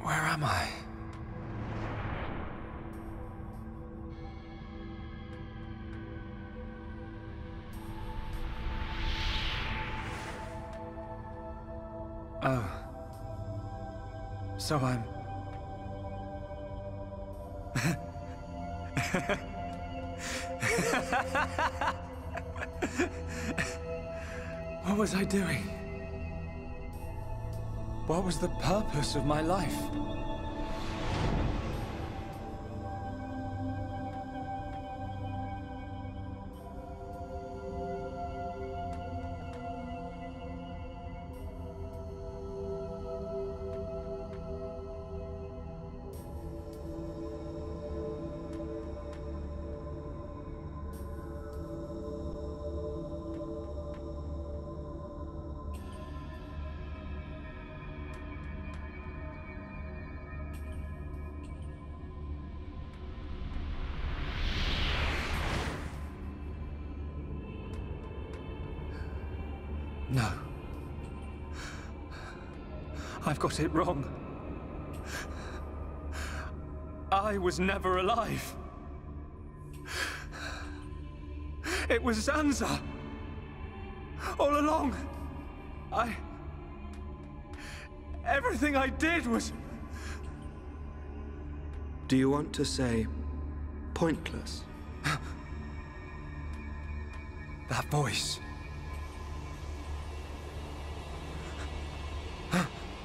Where am I? Oh. So I'm... What was I doing? What was the purpose of my life? No. I've got it wrong. I was never alive. It was Senza. All along. Everything I did was... Do you want to say pointless? That voice.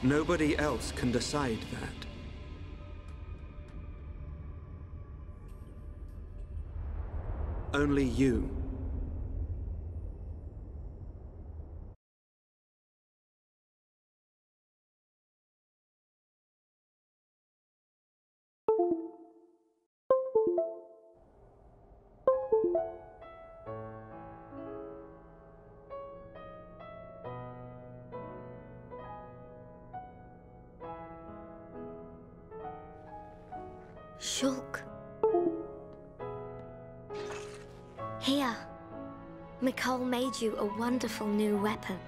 Nobody else can decide that. Only you. Shulk. Here. Mikol made you a wonderful new weapon.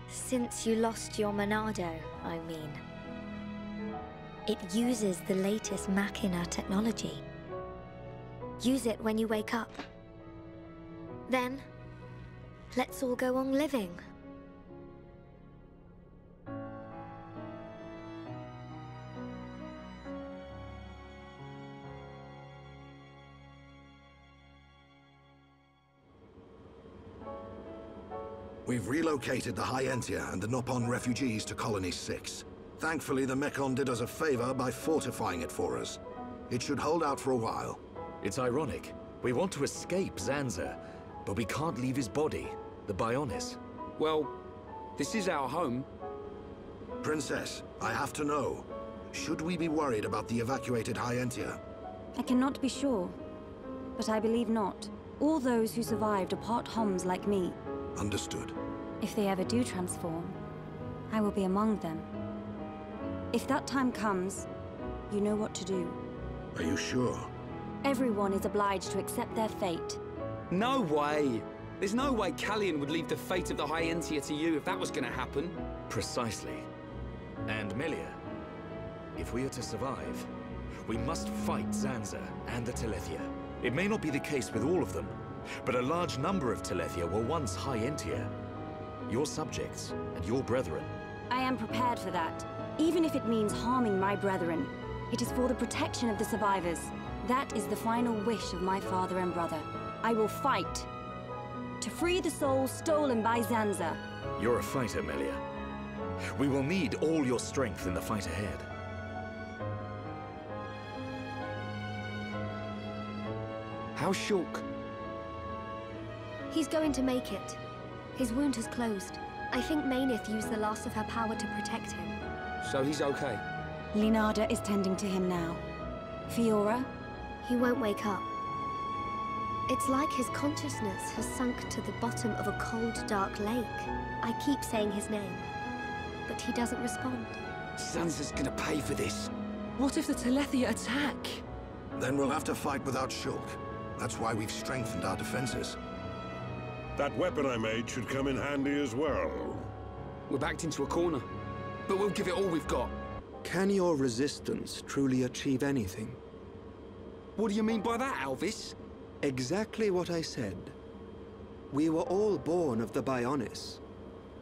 Since you lost your Monado, I mean. It uses the latest Machina technology. Use it when you wake up. Then, let's all go on living. We've relocated the Hyentia and the Nopon refugees to Colony 6. Thankfully, the Mechon did us a favor by fortifying it for us. It should hold out for a while. It's ironic. We want to escape Zanza, but we can't leave his body, the Bionis. Well, this is our home. Princess, I have to know. Should we be worried about the evacuated Hyentia? I cannot be sure, but I believe not. All those who survived are part Homs like me. Understood. If they ever do transform, I will be among them. If that time comes, you know what to do. Are you sure? Everyone is obliged to accept their fate. No way! There's no way Callian would leave the fate of the Hyentia to you if that was gonna happen. Precisely. And Melia, if we are to survive, we must fight Zanza and the Telethia. It may not be the case with all of them, but a large number of Telethia were once Hyentia. Your subjects and your brethren. I am prepared for that, even if it means harming my brethren. It is for the protection of the survivors. That is the final wish of my father and brother. I will fight to free the souls stolen by Zanza. You're a fighter, Melia. We will need all your strength in the fight ahead. How's Shulk? He's going to make it. His wound has closed. I think Mainith used the last of her power to protect him. So he's okay? Linada is tending to him now. Fiora? He won't wake up. It's like his consciousness has sunk to the bottom of a cold, dark lake. I keep saying his name, but he doesn't respond. Zanza's gonna pay for this. What if the Telethia attack? Then we'll have to fight without Shulk. That's why we've strengthened our defenses. That weapon I made should come in handy as well. We're backed into a corner, but we'll give it all we've got. Can your resistance truly achieve anything? What do you mean by that, Alvis? Exactly what I said. We were all born of the Bionis,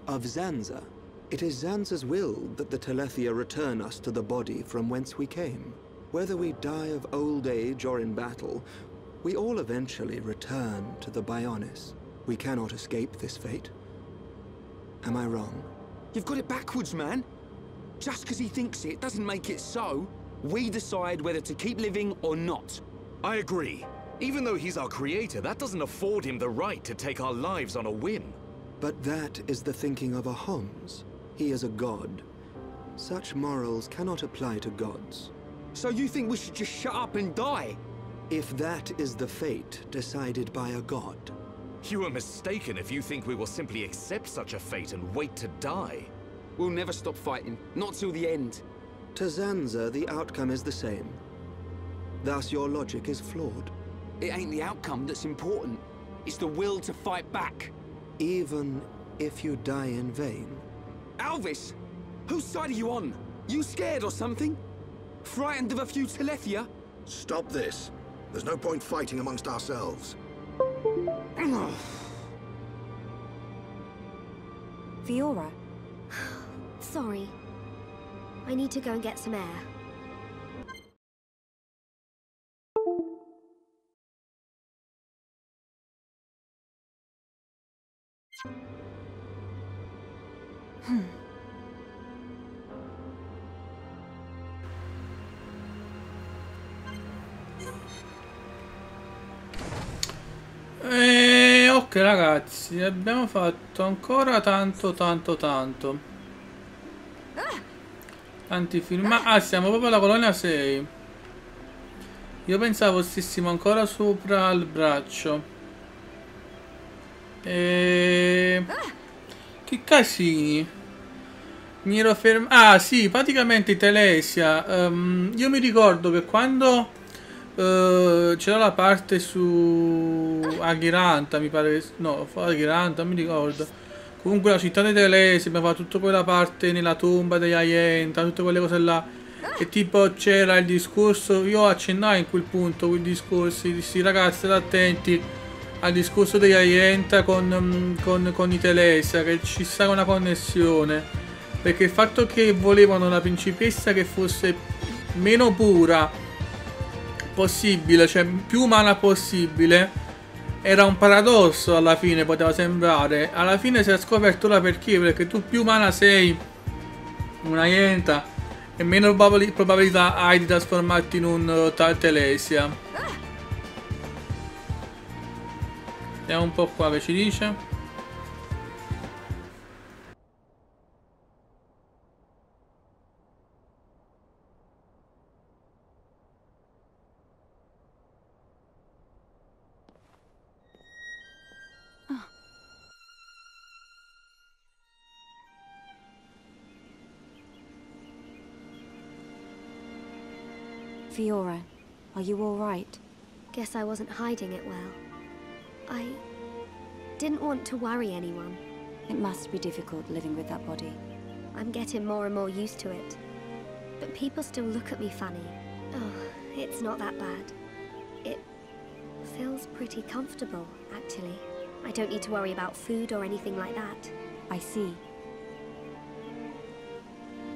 of Senza. It is Zanza's will that the Telethia return us to the body from whence we came. Whether we die of old age or in battle, we all eventually return to the Bionis. We cannot escape this fate. Am I wrong? You've got it backwards, man. Just because he thinks it doesn't make it so. We decide whether to keep living or not. I agree. Even though he's our creator, that doesn't afford him the right to take our lives on a whim. But that is the thinking of a Homs. He is a god. Such morals cannot apply to gods. So you think we should just shut up and die? If that is the fate decided by a god. You are mistaken if you think we will simply accept such a fate and wait to die. We'll never stop fighting. Not till the end. To Senza, the outcome is the same. Thus, your logic is flawed. It ain't the outcome that's important. It's the will to fight back. Even if you die in vain. Alvis! Whose side are you on? You scared or something? Frightened of a few Telethia? Stop this. There's no point fighting amongst ourselves. Fiora? Sorry. I need to go and get some air. Ok ragazzi, abbiamo fatto ancora tanto. Tanti film. Ah, siamo proprio alla colonia 6. Io pensavo stessimo ancora sopra il braccio. Che casini. Mi ero fermato. Ah sì, praticamente Telesia. Io mi ricordo che quando c'era la parte su Aghiranta, mi pare. No, Aghiranta, non mi ricordo. Comunque la città di Telesia, abbiamo fatto tutta quella parte nella tomba degli Aienta, tutte quelle cose là. E tipo c'era il discorso, io accennai in quel punto quei discorsi, dissi ragazzi state attenti al discorso degli Aienta con i Telesia, che ci sarà una connessione. Perché il fatto che volevano una principessa che fosse meno pura possibile, cioè più umana possibile, era un paradosso alla fine, poteva sembrare. Alla fine si è scoperto ora perché tu più umana sei una Aienta e meno probabilità hai di trasformarti in un tal Telesia. Vediamo un po' qua che ci dice. Fiora, are you all right? Guess I wasn't hiding it well. I didn't want to worry anyone. It must be difficult living with that body. I'm getting more and more used to it. But people still look at me funny. Oh, it's not that bad. It feels pretty comfortable, actually. I don't need to worry about food or anything like that. I see.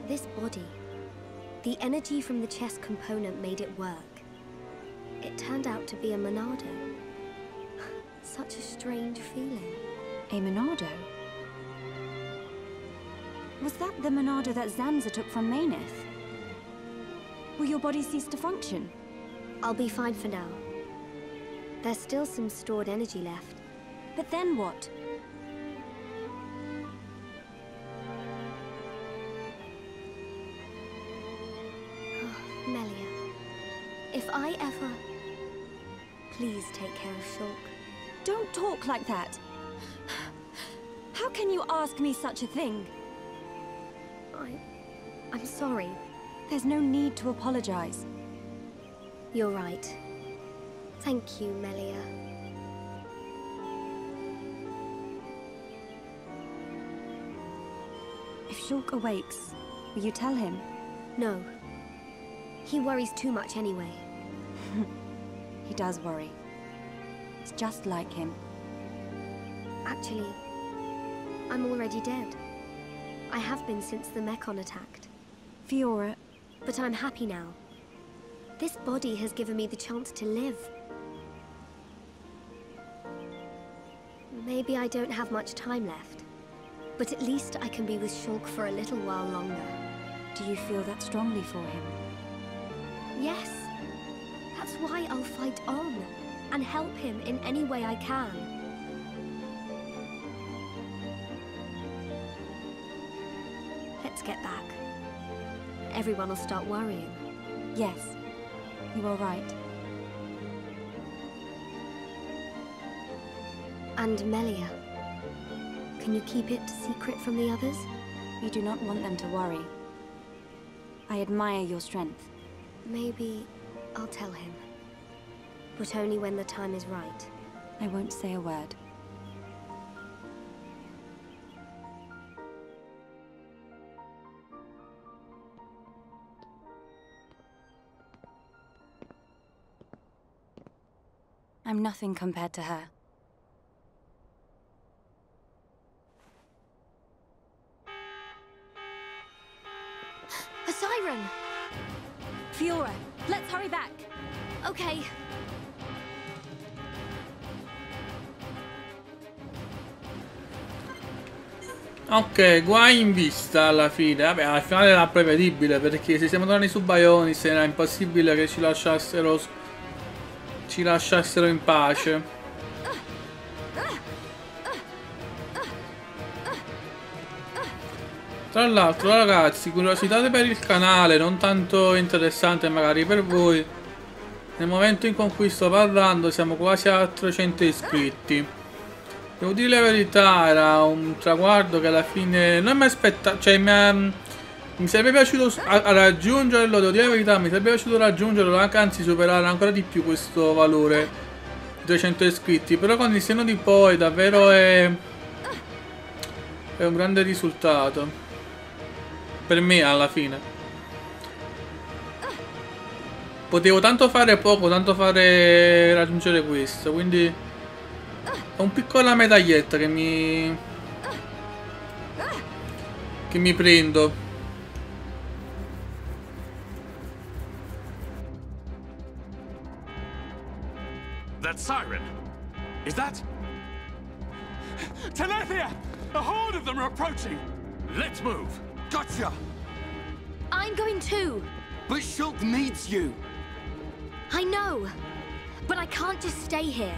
This body, the energy from the chest component made it work. It turned out to be a Monado. Such a strange feeling. A Monado? Was that the Monado that Senza took from Maineth? Will your body cease to function? I'll be fine for now. There's still some stored energy left. But then what? Melia, if I ever... Please take care of Shulk. Don't talk like that. How can you ask me such a thing? I'm sorry. There's no need to apologize. You're right. Thank you, Melia. If Shulk awakes, will you tell him? No. He worries too much anyway. He does worry. It's just like him. Actually, I'm already dead. I have been since the Mechon attacked. Fiora... But I'm happy now. This body has given me the chance to live. Maybe I don't have much time left, but at least I can be with Shulk for a little while longer. Do you feel that strongly for him? Yes. That's why I'll fight on, and help him in any way I can. Let's get back. Everyone will start worrying. Yes, you are right. And Melia, can you keep it secret from the others? You do not want them to worry. I admire your strength. Maybe I'll tell him. But only when the time is right. I won't say a word. I'm nothing compared to her. A siren! Fiora, let's hurry back! Okay. Ok, guai in vista alla fine. Vabbè, alla finale era prevedibile, perché se siamo tornati su Bionis era impossibile che ci lasciassero in pace. Tra l'altro, ragazzi, curiosità per il canale, non tanto interessante magari per voi. Nel momento in cui sto parlando siamo quasi a 300 iscritti. Devo dire la verità, era un traguardo che alla fine non mi aspettavo, cioè mi sarebbe piaciuto raggiungerlo, devo dire la verità, mi sarebbe piaciuto raggiungerlo, anzi superare ancora di più questo valore di 300 iscritti, però con il senno di poi davvero è un grande risultato per me alla fine. Potevo tanto fare poco, tanto fare raggiungere questo, quindi è un piccola medaglietta che mi prendo. That siren! Is that... Telethia! A horde of them are approaching! Let's move! Gotcha! I'm going too! But Shulk needs you! I know! But I can't just stay here.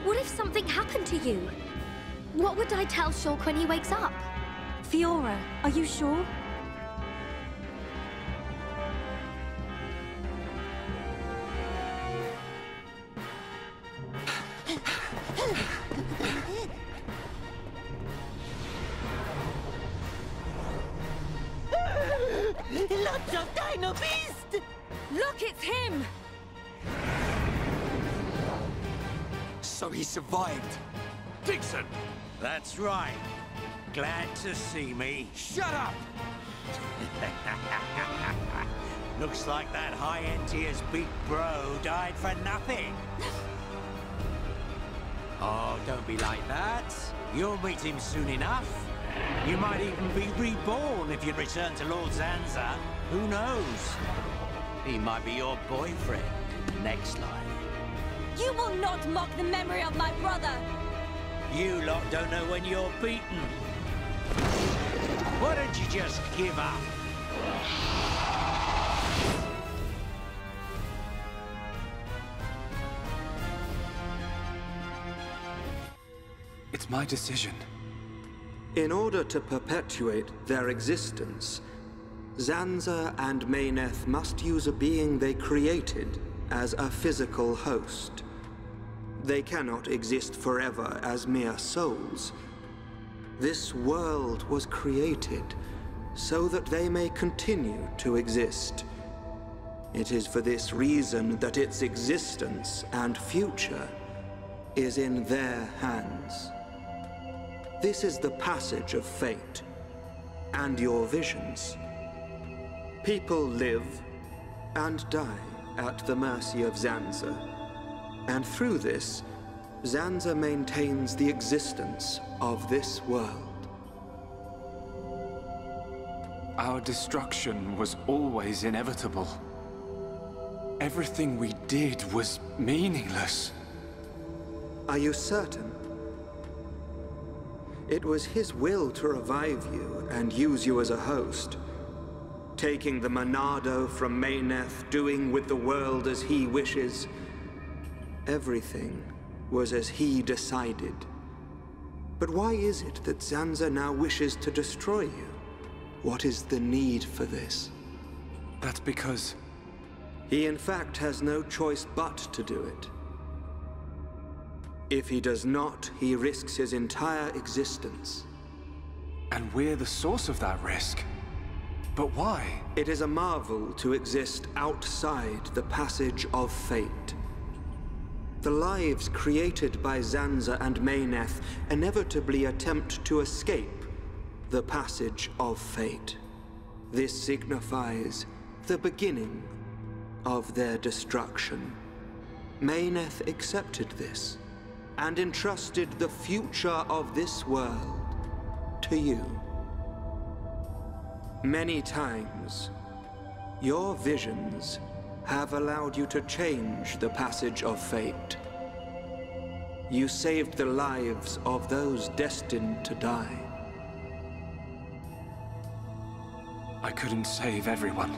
What if something happened to you? What would I tell Shulk when he wakes up? Fiora, are you sure? Lots of Dino Beast! Look, it's him! So he survived. Dixon! That's right. Glad to see me. Shut up! Looks like that High Entier's big bro died for nothing. Oh, don't be like that. You'll meet him soon enough. You might even be reborn if you return to Lord Senza. Who knows? He might be your boyfriend next life. You will not mock the memory of my brother! You lot don't know when you're beaten. Why don't you just give up? It's my decision. In order to perpetuate their existence, Senza and Mayneth must use a being they created as a physical host. They cannot exist forever as mere souls. This world was created so that they may continue to exist. It is for this reason that its existence and future is in their hands. This is the passage of fate, and your visions. People live and die at the mercy of Senza. And through this, Senza maintains the existence of this world. Our destruction was always inevitable. Everything we did was meaningless. Are you certain? It was his will to revive you and use you as a host. Taking the Monado from Mayneth, doing with the world as he wishes. Everything was as he decided. But why is it that Senza now wishes to destroy you? What is the need for this? That's because... He in fact has no choice but to do it. If he does not, he risks his entire existence. And we're the source of that risk. But why? It is a marvel to exist outside the passage of fate. The lives created by Senza and Mayneth inevitably attempt to escape the passage of fate. This signifies the beginning of their destruction. Mayneth accepted this and entrusted the future of this world to you. Many times, your visions have allowed you to change the passage of fate. You saved the lives of those destined to die. I couldn't save everyone.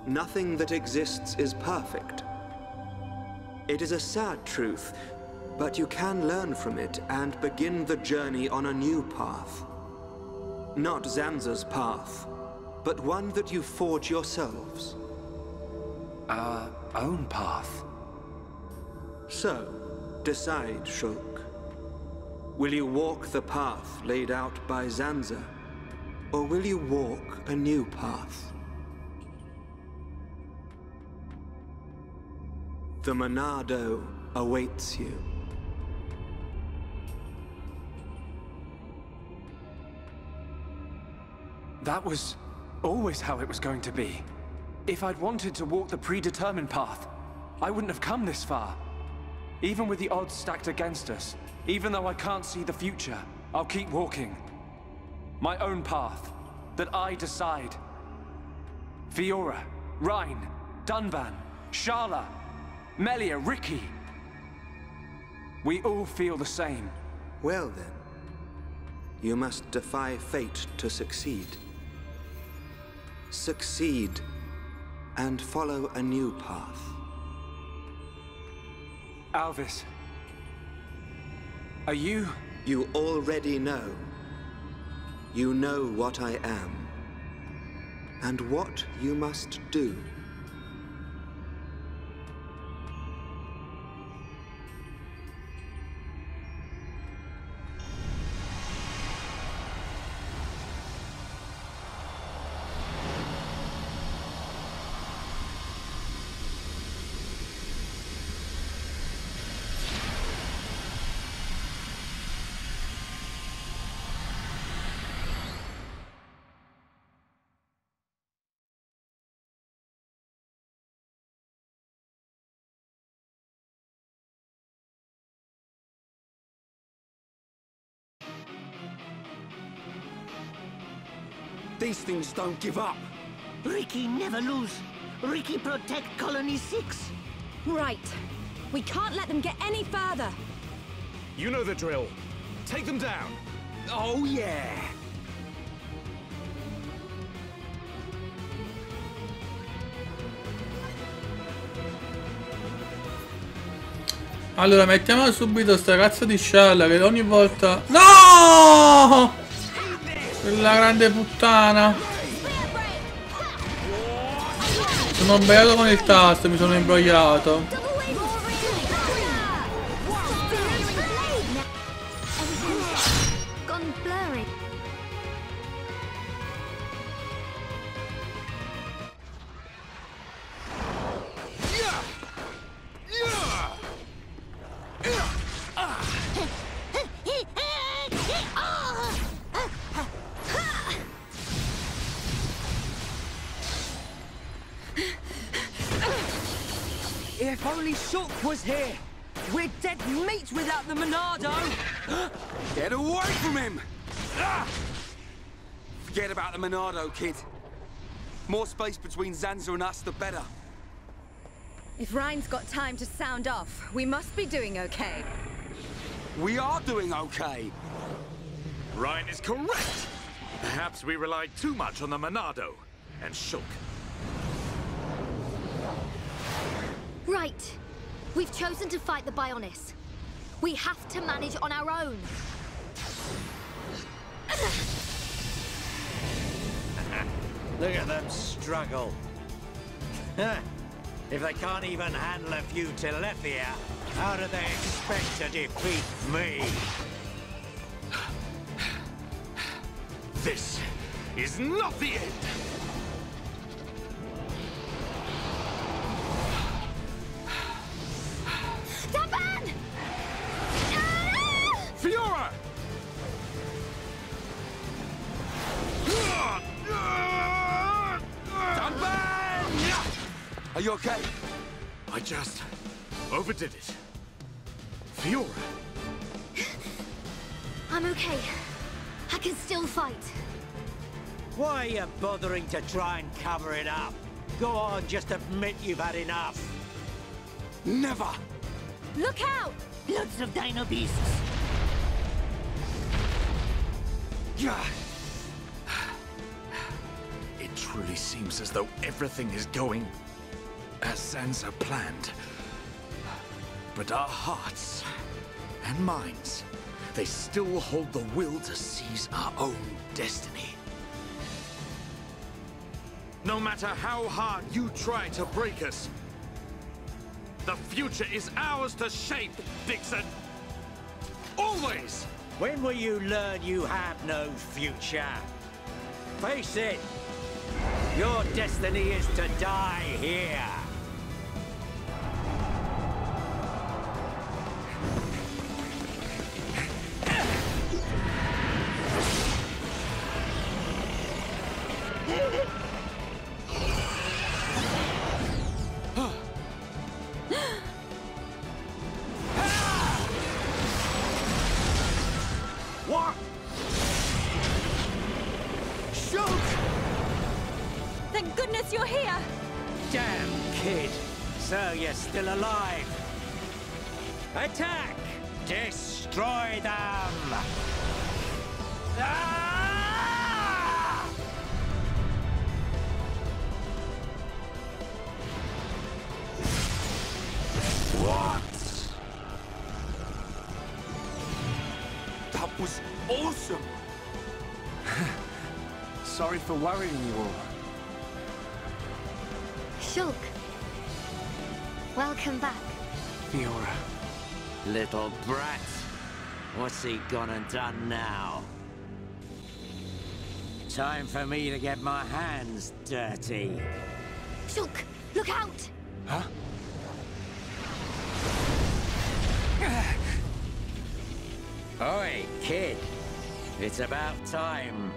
Nothing that exists is perfect. It is a sad truth, but you can learn from it and begin the journey on a new path. Not Senza's path, but one that you forge yourselves. Our own path. So, decide, Shulk. Will you walk the path laid out by Senza, or will you walk a new path? The Monado awaits you. That was always how it was going to be. If I'd wanted to walk the predetermined path, I wouldn't have come this far. Even with the odds stacked against us, even though I can't see the future, I'll keep walking. My own path, that I decide. Fiora, Rhine, Dunban, Sharla, Melia, Ricky. We all feel the same. Well then, you must defy fate to succeed. Succeed, and follow a new path. Alvis, are you... You already know. You know what I am, and what you must do. These things don't give up. Ricky never lose. Ricky protect Colony 6. Right. We can't let them get any further. You know the drill. Take them down. Oh, yeah. Allora, mettiamo subito sta cazzo di scialla che ogni volta... No! Quella grande puttana. Sono sbagliato con il tasto, mi sono imbrogliato. If only Shulk was here! We're dead meat without the Monado! Get away from him! Forget about the Monado, kid. More space between Senza and us, the better. If Rhine's got time to sound off, we must be doing okay. We are doing okay. Rhine is correct. Perhaps we relied too much on the Monado and Shulk. Right. We've chosen to fight the Bionis. We have to manage on our own. Look at them struggle. If they can't even handle a few Telethia, how do they expect to defeat me? This is not the end! Dunban! Fiora! Are you okay? I just overdid it. Fiora! I'm okay. I can still fight. Why are you bothering to try and cover it up? Go on, just admit you've had enough. Never! Look out! Lots of dino beasts. Yeah. It truly seems as though everything is going as Senza planned. But our hearts and minds, they still hold the will to seize our own destiny. No matter how hard you try to break us, the future is ours to shape, Dixon. Always! When will you learn you have no future? Face it! Your destiny is to die here! What? Shoot! Thank goodness you're here! Damn kid! So you're still alive! Attack! Destroy them! Ah! What? That was awesome! Sorry for worrying you all. Shulk. Welcome back. Fiora. Little brat. What's he gone and done now? Time for me to get my hands dirty. Shulk, look out! Huh? Oi, kid. It's about time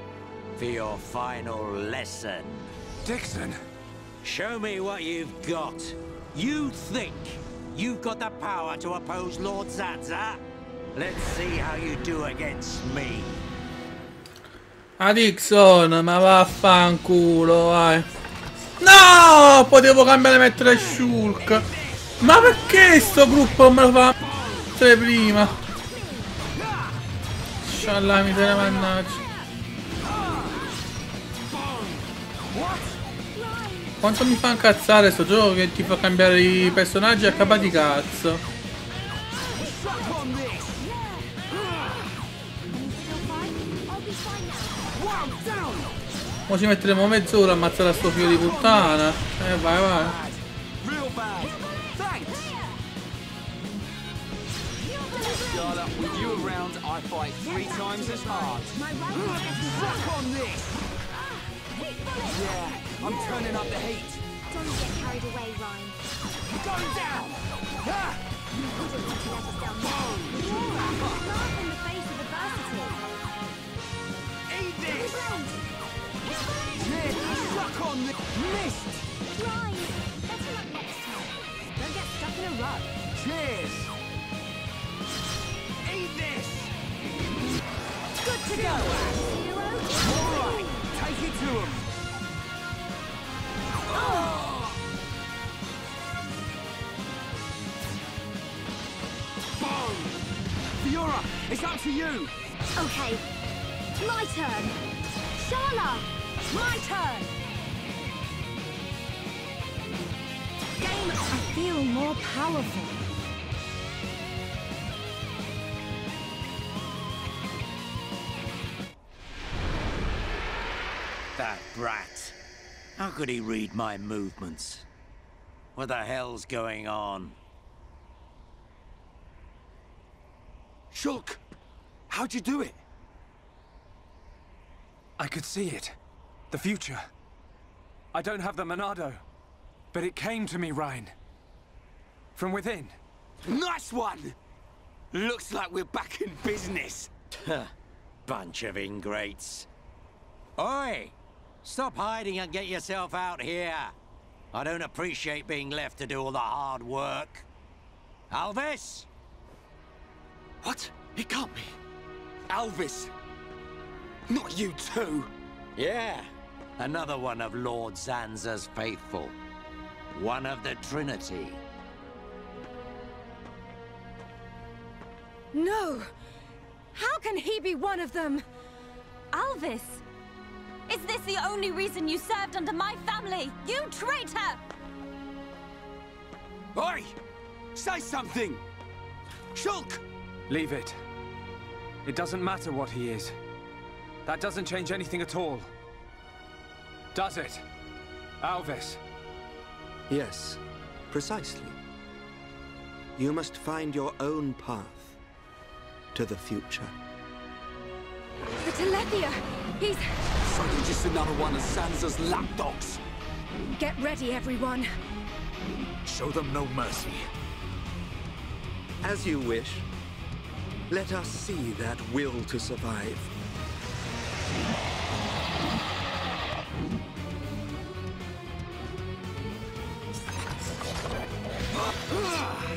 for your final lesson. Dixon! Show me what you've got. You think you've got the power to oppose Lord Senza? Let's see how you do against me. A Dixon, ma vaffanculo, vai. No! Potevo cambiare e mettere Shulk. Ma perché sto gruppo me lo fa mettere prima? Scialla miseria, mannaggia. Quanto mi fa incazzare sto gioco che ti fa cambiare i personaggi a capa di cazzo. Ora ci metteremo mezz'ora a ammazzare a sto figlio di puttana. Vai vai. Yeah, I'm turning up the heat. Don't get carried away, Rhine. Going down! Ah! You wouldn't want to let us down now. Laugh in the face of adversity. Eat this! Yeah, suck on the mist! Rhine, better luck next time. Don't get stuck rush. Cheers! Eat this! Good to go. All right, take it to him. Boom! Fiora, it's up to you. Okay, my turn. Shala, my turn. Game. I feel more powerful. That brat. How could he read my movements? What the hell's going on? Shulk, how'd you do it? I could see it. The future. I don't have the Monado, but it came to me, Ryan. From within. Nice one! Looks like we're back in business. Bunch of ingrates. Oi! Stop hiding and get yourself out here. I don't appreciate being left to do all the hard work. Alvis? What? It can't be. Alvis. Not you too. Yeah. Another one of Lord Zanza's faithful. One of the Trinity. No! How can he be one of them? Alvis! Is this the only reason you served under my family? You traitor! Oi! Say something! Shulk! Leave it. It doesn't matter what he is. That doesn't change anything at all. Does it? Alvis? Yes, precisely. You must find your own path to the future. The Telethia! He's... So you're just another one of Sansa's lapdogs. Get ready, everyone. Show them no mercy. As you wish. Let us see that will to survive.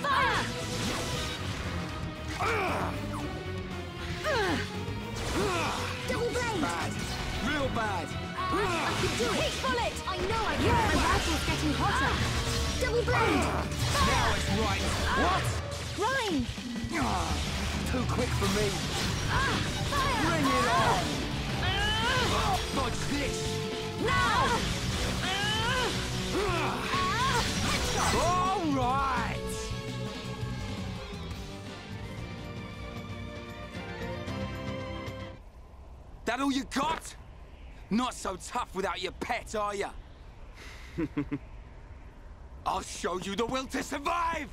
Fire! Double blade! Bad. Real bad. I can do it! Heat bullet! I know I can! My rifle's getting hotter! Double blade! Now it's right. What? Ryan! Too quick for me. Bring it on! Dodge this! Now! All right! That all you got? Not so tough without your pet, are you? I'll show you the will to survive!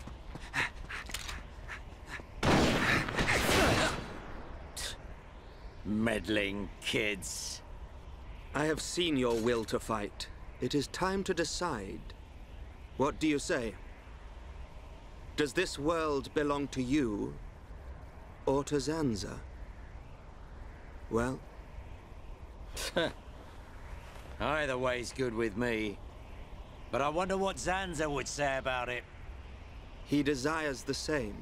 Meddling kids. I have seen your will to fight. It is time to decide. What do you say? Does this world belong to you, or to Zanza? Well? Either way's good with me. But I wonder what Zanza would say about it. He desires the same.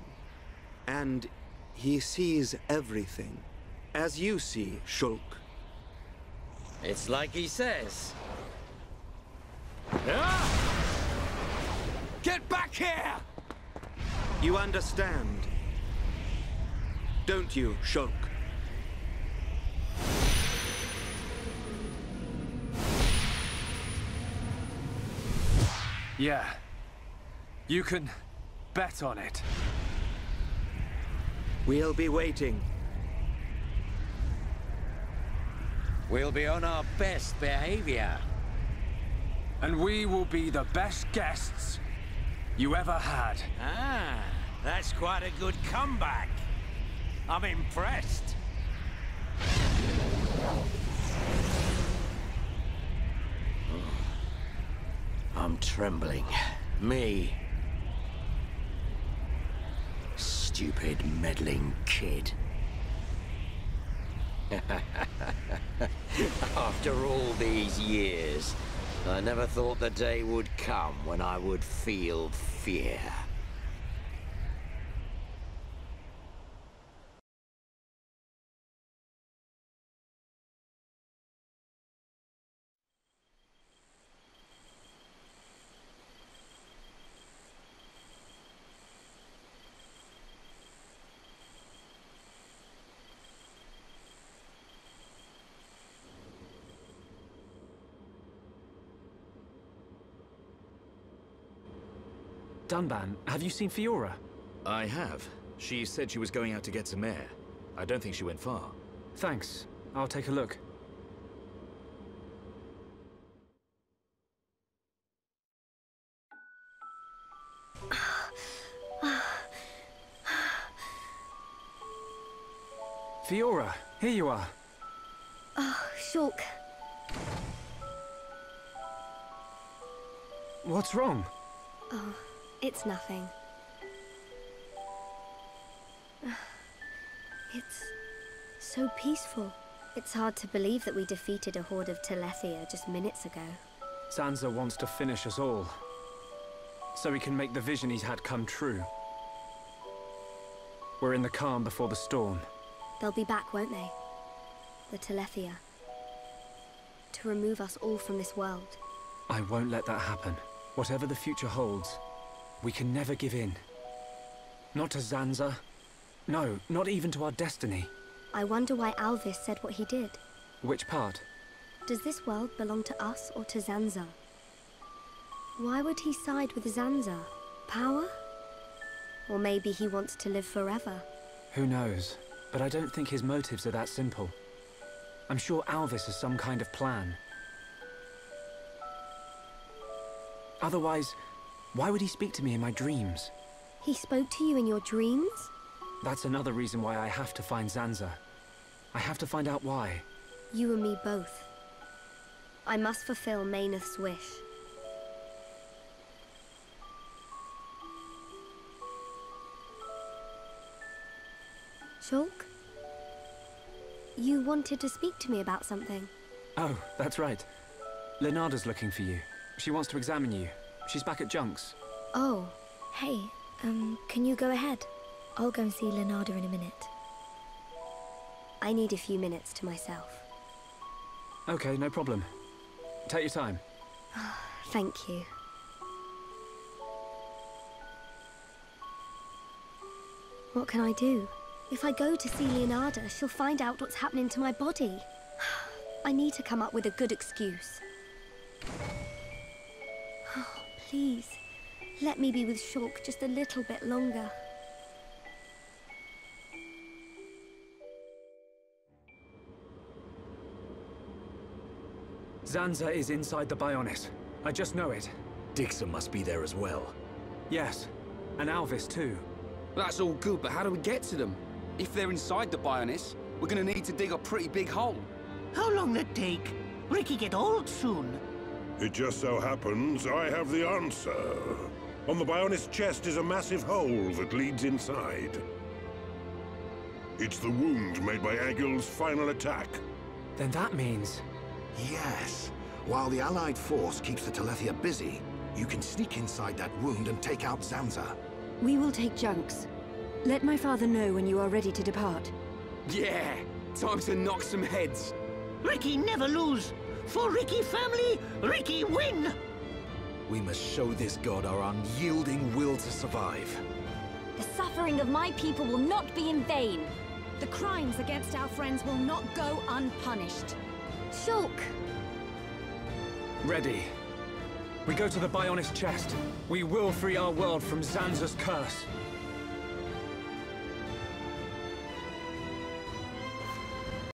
And he sees everything. As you see, Shulk. It's like he says. Get back here! You understand, don't you, Shulk? Yeah. You can bet on it. We'll be waiting. We'll be on our best behavior. And we will be the best guests you ever had. Ah, that's quite a good comeback. I'm impressed. I'm trembling. Me. Stupid meddling kid. After all these years, I never thought the day would come when I would feel fear. Dunban, have you seen Fiora? I have. She said she was going out to get some air. I don't think she went far. Thanks. I'll take a look. Fiora, here you are. Oh, Shulk. What's wrong? Oh, it's nothing. It's so peaceful. It's hard to believe that we defeated a horde of Telethia just minutes ago. Senza wants to finish us all, so he can make the vision he's had come true. We're in the calm before the storm. They'll be back, won't they? The Telethia. To remove us all from this world. I won't let that happen. Whatever the future holds, we can never give in. Not to Zanza. No, not even to our destiny. I wonder why Alvis said what he did. Which part? Does this world belong to us or to Zanza? Why would he side with Zanza? Power? Or maybe he wants to live forever? Who knows? But I don't think his motives are that simple. I'm sure Alvis has some kind of plan. Otherwise, why would he speak to me in my dreams? He spoke to you in your dreams? That's another reason why I have to find Zanza. I have to find out why. You and me both. I must fulfill Mayneth's wish. Shulk? You wanted to speak to me about something. Oh, that's right. Lenarda's looking for you. She wants to examine you. She's back at Junk's. Oh, hey, can you go ahead? I'll go and see Lenarda in a minute. I need a few minutes to myself. Okay, no problem. Take your time. Thank you. What can I do? If I go to see Leonarda, she'll find out what's happening to my body. I need to come up with a good excuse. Oh, please, let me be with Shulk just a little bit longer. Zanza is inside the Bionis. I just know it. Dixon must be there as well. Yes, and Alvis too. That's all good, but how do we get to them? If they're inside the Bionis, we're gonna need to dig a pretty big hole. How long that take? Ricky get old soon. It just so happens I have the answer. On the Bionis chest is a massive hole that leads inside. It's the wound made by Agil's final attack. Then that means... Yes. While the Allied force keeps the Telethia busy, you can sneak inside that wound and take out Zanza. We will take Junks. Let my father know when you are ready to depart. Yeah! Time to knock some heads. Ricky never lose. For Ricky family, Ricky win! We must show this god our unyielding will to survive. The suffering of my people will not be in vain. The crimes against our friends will not go unpunished. Shulk! Ready. We go to the Bionis chest. We will free our world from Zanza's curse.